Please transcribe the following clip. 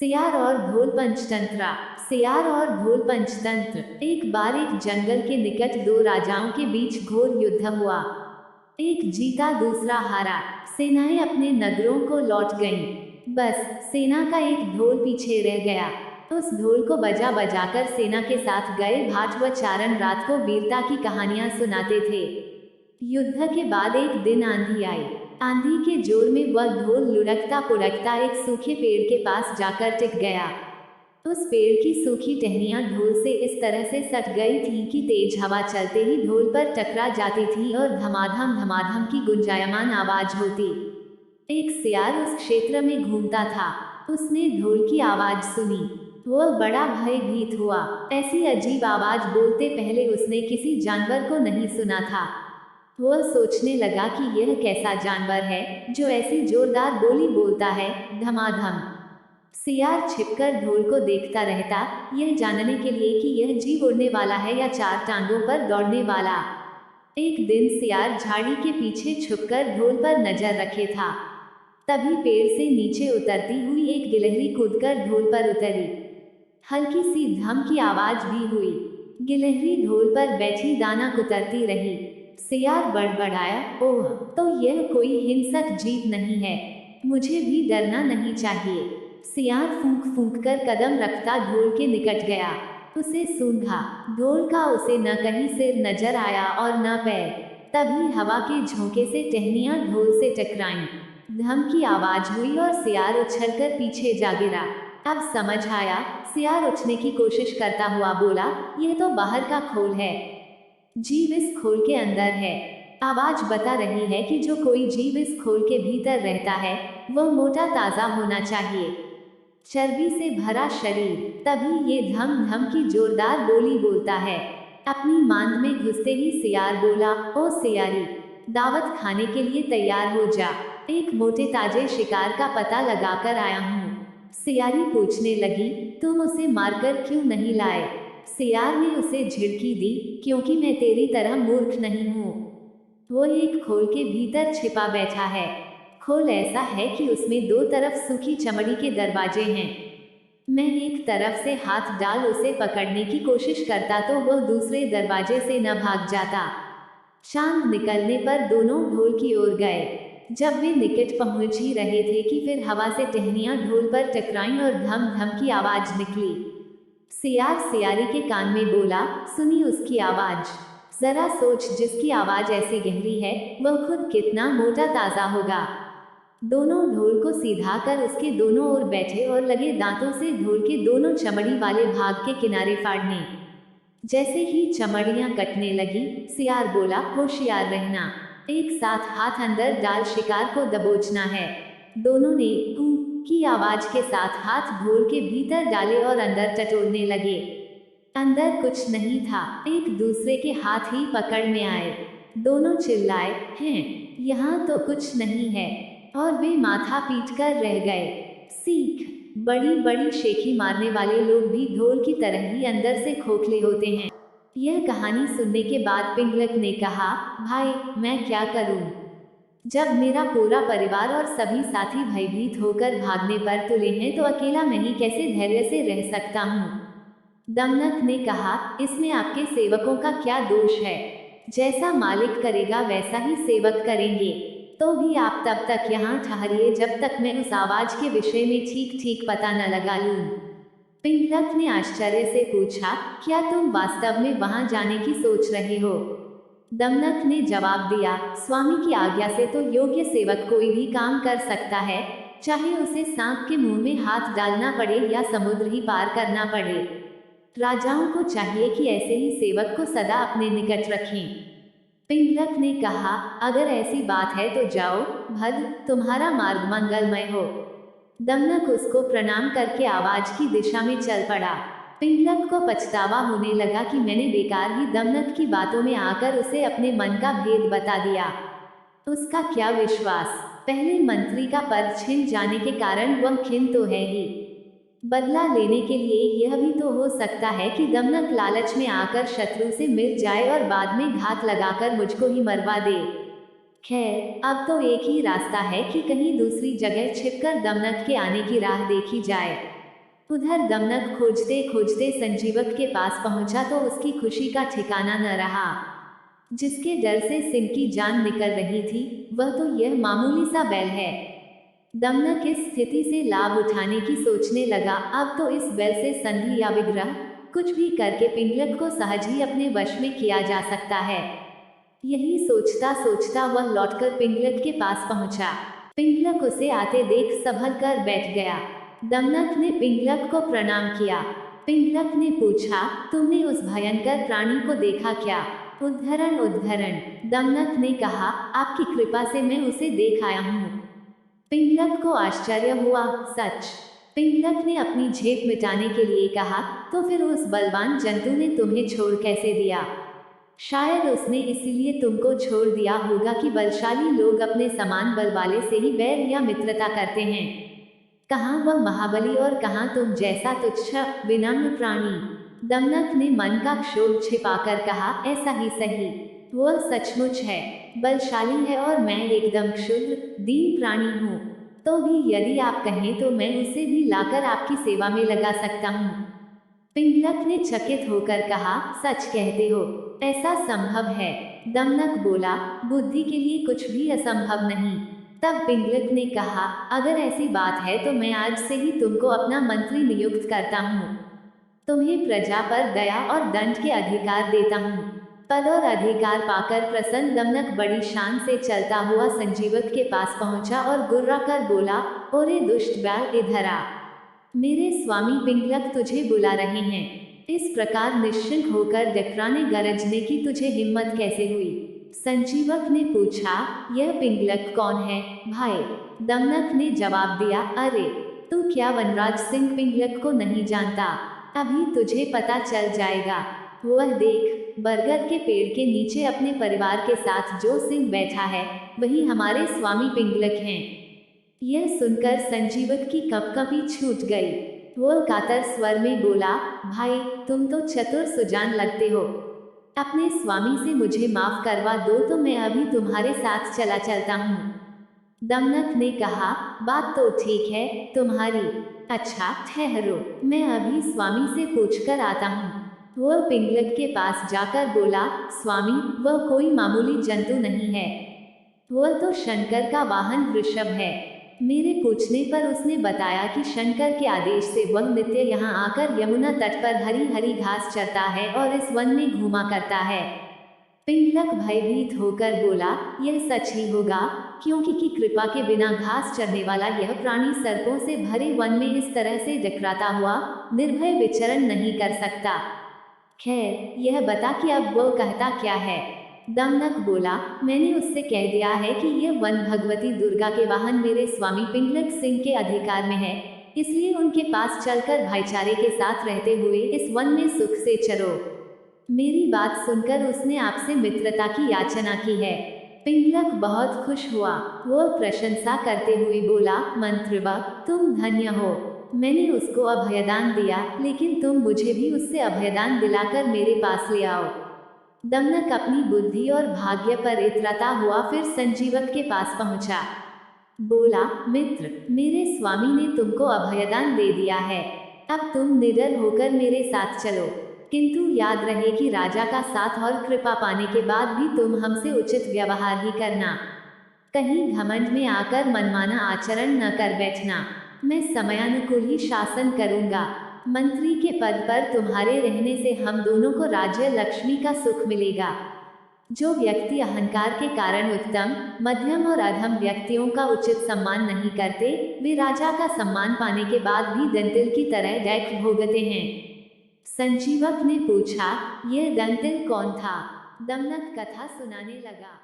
सियार और ढोल पंचतंत्रा। सियार और ढोल पंचतंत्र। एक बार एक जंगल के निकट दो राजाओं के बीच घोर युद्ध हुआ। एक जीता दूसरा हारा। सेनाएं अपने नगरों को लौट गईं। बस सेना का एक ढोल पीछे रह गया। उस ढोल को बजा बजाकर सेना के साथ गए भाट व चारण रात को वीरता की कहानियां सुनाते थे। युद्ध के बाद एक दिन आंधी आई। आंधी के जोर में वह ढोल लुढ़कता पुढ़कता एक सूखे पेड़ के पास जाकर टिक गया। उस पेड़ की सूखी टहनियां ढोल से इस तरह से सट गई थीं कि तेज हवा चलते ही ढोल पर टकरा जाती थी और धमाधम धमाधम की गुंजायमान आवाज होती। एक सियार उस क्षेत्र में घूमता था। उसने ढोल की आवाज सुनी। वह बड़ा भयभीत हुआ। ऐसी अजीब आवाज बोलते पहले उसने किसी जानवर को नहीं सुना था। वह सोचने लगा कि यह कैसा जानवर है जो ऐसी जोरदार बोली बोलता है, धमाधम। सियार छिपकर ढोल को देखता रहता, यह जानने के लिए कि यह जीव उड़ने वाला है या चार टांगों पर दौड़ने वाला। एक दिन सियार झाड़ी के पीछे छुपकर ढोल पर नजर रखे था। तभी पेड़ से नीचे उतरती हुई एक गिलहरी कूदकर ढोल पर उतरी। हल्की सी धम की आवाज भी हुई। गिलहरी ढोल पर बैठी दाना कुतरती रही। सियार बड़बड़ाया, ओह, तो यह कोई हिंसक जीव नहीं है, मुझे भी डरना नहीं चाहिए। सियार फूंक फूंक कर कदम रखता ढोल के निकट गया। उसे सूंघा। ढोल का उसे न कहीं सिर नजर आया और न पैर। तभी हवा के झोंके से टहनियां ढोल से टकराईं। धम की आवाज हुई और सियार उछलकर पीछे जा गिरा। अब समझ आया। सियार उठने की कोशिश करता हुआ बोला, यह तो बाहर का खोल है। जीव इस खोल के अंदर है। आवाज बता रही है कि जो कोई जीव इस खोल के भीतर रहता है वह मोटा ताजा होना चाहिए, चर्बी से भरा शरीर, तभी ये धम धम की जोरदार बोली बोलता है। अपनी मांद में घुसते ही सियार बोला, ओ सियारी, दावत खाने के लिए तैयार हो जा। एक मोटे ताजे शिकार का पता लगाकर आया हूँ। सियारी पूछने लगी, तुम उसे मारकर क्यों नहीं लाए? सियार ने उसे झिड़की दी, क्योंकि मैं तेरी तरह मूर्ख नहीं हूँ। वो एक खोल के भीतर छिपा बैठा है। खोल ऐसा है कि उसमें दो तरफ सूखी चमड़ी के दरवाजे हैं। मैं एक तरफ से हाथ डाल उसे पकड़ने की कोशिश करता तो वह दूसरे दरवाजे से न भाग जाता। चांद निकलने पर दोनों ढोल की ओर गए। जब वे निकट पहुंच ही रहे थे कि फिर हवा से टहनियां ढोल पर टकराईं और धम धम की आवाज निकली। सियार सियारी के कान में बोला, सुनी उसकी आवाज? जरा सोच, जिसकी आवाज ऐसी गहरी है वह खुद कितना मोटा ताजा होगा। दोनों ढोल को सीधा कर उसके दोनों ओर बैठे और लगे दांतों से ढोल के दोनों चमड़ी वाले भाग के किनारे फाड़ने। जैसे ही चमड़ियां कटने लगी, सियार बोला, होशियार रहना, एक साथ हाथ अंदर डाल शिकार को दबोचना है। दोनों ने कू की आवाज के साथ हाथ ढोल के भीतर डाले और अंदर टटोलने लगे। अंदर कुछ नहीं था। एक दूसरे के हाथ ही पकड़ में आए। दोनों चिल्लाए, हैं, यहाँ तो कुछ नहीं है, और वे माथा पीट कर रह गए। सीख, बड़ी बड़ी शेखी मारने वाले लोग भी ढोल की तरह ही अंदर से खोखले होते हैं। यह कहानी सुनने के बाद पिंगलक ने कहा, भाई, मैं क्या करूं? जब मेरा पूरा परिवार और सभी साथी भयभीत होकर भागने पर तुले हैं तो अकेला मैं ही कैसे धैर्य से रह सकता हूँ? दमनक ने कहा, इसमें आपके सेवकों का क्या दोष है? जैसा मालिक करेगा वैसा ही सेवक करेंगे। तो भी आप तब तक यहाँ ठहरिए जब तक मैं उस आवाज के विषय में ठीक ठीक पता न लगा लूँ। पिंगलक ने आश्चर्य से पूछा, क्या तुम वास्तव में वहां जाने की सोच रहे हो? दमनक ने जवाब दिया, स्वामी की आज्ञा से तो योग्य सेवक कोई भी काम कर सकता है, चाहे उसे सांप के मुंह में हाथ डालना पड़े या समुद्र ही पार करना पड़े। राजाओं को चाहिए कि ऐसे ही सेवक को सदा अपने निकट रखें। पिंगलक ने कहा, अगर ऐसी बात है तो जाओ, भद्र, तुम्हारा मार्ग मंगलमय हो। दमनक उसको प्रणाम करके आवाज की दिशा में चल पड़ा। पिंगलक को पछतावा होने लगा कि मैंने बेकार ही दमनक की बातों में आकर उसे अपने मन का भेद बता दिया। उसका क्या विश्वास, पहले मंत्री का पद छिन जाने के कारण वह खिन्न तो है ही, बदला लेने के लिए यह भी तो हो सकता है कि दमनक लालच में आकर शत्रु से मिल जाए और बाद में घात लगाकर मुझको ही मरवा दे। खैर, अब तो एक ही रास्ता है कि कहीं दूसरी जगह छिपकर दमनक के आने की राह देखी जाए। उधर दमनक खोजते खोजते संजीवक के पास पहुंचा तो उसकी खुशी का ठिकाना न रहा। जिसके डर से सिंह की जान निकल रही थी, वह तो यह मामूली सा बैल है। दमनक इस स्थिति से लाभ उठाने की सोचने लगा। अब तो इस बैल से संधि या विग्रह कुछ भी करके पिंगलक को सहज ही अपने वश में किया जा सकता है। यही सोचता सोचता वह लौटकर पिंगलक के पास पहुंचा। पिंगलक उसे आते देख संभल कर बैठ गया। दमनक ने पिंगलक को प्रणाम किया। पिंगलक ने पूछा, तुमने उस भयंकर प्राणी को देखा क्या? उद्धरण उद्धरण। दमनक ने कहा, आपकी कृपा से मैं उसे देख आया हूँ। पिंगलक को आश्चर्य हुआ, सच? पिंगलक ने अपनी झेप मिटाने के लिए कहा, तो फिर उस बलवान जंतु ने तुम्हें छोड़ कैसे दिया? शायद उसने इसीलिए तुमको छोड़ दिया होगा कि बलशाली लोग अपने समान बल वाले से ही बैर या मित्रता करते हैं। कहाँ वह महाबली और कहाँ तुम जैसा तुच्छ विनम्र प्राणी। दमनक ने मन का क्षोभ छिपाकर कहा, ऐसा ही सही, वह सचमुच है, बलशाली है और मैं एकदम क्षुद्र दीन प्राणी हूँ। तो भी यदि आप कहें तो मैं उसे भी लाकर आपकी सेवा में लगा सकता हूँ। पिंगलक ने चकित होकर कहा, सच कहते हो? ऐसा संभव है? दमनक बोला, बुद्धि के लिए कुछ भी असंभव नहीं। तब पिंगलक ने कहा, अगर ऐसी बात है तो मैं आज से ही तुमको अपना मंत्री नियुक्त करता हूँ। तुम्हें प्रजा पर दया और दंड के अधिकार देता हूँ। पद और अधिकार पाकर प्रसन्न दमनक बड़ी शान से चलता हुआ संजीवक के पास पहुंचा और गुर्रा कर बोला, ओरे दुष्ट बैल, इधर आ। मेरे स्वामी पिंगलक तुझे बुला रहे हैं। इस प्रकार निश्चिंत होकर डकराने गरजने की तुझे हिम्मत कैसे हुई? संजीवक ने पूछा, यह पिंगलक कौन है भाई? दमनक ने जवाब दिया, अरे तू क्या वनराज सिंह पिंगलक को नहीं जानता? अभी तुझे पता चल जाएगा। वह देख, बरगद के पेड़ के नीचे अपने परिवार के साथ जो सिंह बैठा है, वही हमारे स्वामी पिंगलक हैं। यह सुनकर संजीवक की कपकपी छूट गई। वह कातर स्वर में बोला, भाई तुम तो चतुर सुजान लगते हो। अपने स्वामी से मुझे माफ करवा दो तो मैं अभी तुम्हारे साथ चला चलता हूँ। दमनक ने कहा, बात तो ठीक है तुम्हारी। अच्छा ठहरो, मैं अभी स्वामी से पूछकर आता हूँ। वह पिंगलक के पास जाकर बोला, स्वामी वह कोई मामूली जंतु नहीं है, वह तो शंकर का वाहन वृषभ है। मेरे पूछने पर उसने बताया कि शंकर के आदेश से वह नित्य यहाँ आकर यमुना तट पर हरी हरी घास चरता है और इस वन में घूमा करता है। पिंगलक भयभीत होकर बोला, यह सच ही होगा, क्योंकि की कृपा के बिना घास चरने वाला यह प्राणी सर्पों से भरे वन में इस तरह से डकराता हुआ निर्भय विचरण नहीं कर सकता। खैर यह बता कि अब वो कहता क्या है? दमनक बोला, मैंने उससे कह दिया है कि यह वन भगवती दुर्गा के वाहन मेरे स्वामी पिंगलक सिंह के अधिकार में है, इसलिए उनके पास चलकर भाईचारे के साथ रहते हुए इस वन में सुख से चरो। मेरी बात सुनकर उसने आपसे मित्रता की याचना की है। पिंगलक बहुत खुश हुआ। वो प्रशंसा करते हुए बोला, मंत्रवा तुम धन्य हो। मैंने उसको अभयदान दिया, लेकिन तुम मुझे भी उससे अभयदान दिलाकर मेरे पास ले आओ। दमनक अपनी बुद्धि और भाग्य पर इतराता हुआ फिर संजीवक के पास पहुंचा। बोला, मित्र मेरे स्वामी ने तुमको अभयदान दे दिया है, अब तुम निडर होकर मेरे साथ चलो, किंतु याद रहे कि राजा का साथ और कृपा पाने के बाद भी तुम हमसे उचित व्यवहार ही करना। कहीं घमंड में आकर मनमाना आचरण न कर बैठना। मैं समयानुकूल ही शासन करूंगा। मंत्री के पद पर तुम्हारे रहने से हम दोनों को राज्य लक्ष्मी का सुख मिलेगा। जो व्यक्ति अहंकार के कारण उत्तम, मध्यम और अधम व्यक्तियों का उचित सम्मान नहीं करते, वे राजा का सम्मान पाने के बाद भी दंतिल की तरह दैख भोगते हैं। संजीवक ने पूछा, यह दंतिल कौन था? दमनक कथा सुनाने लगा।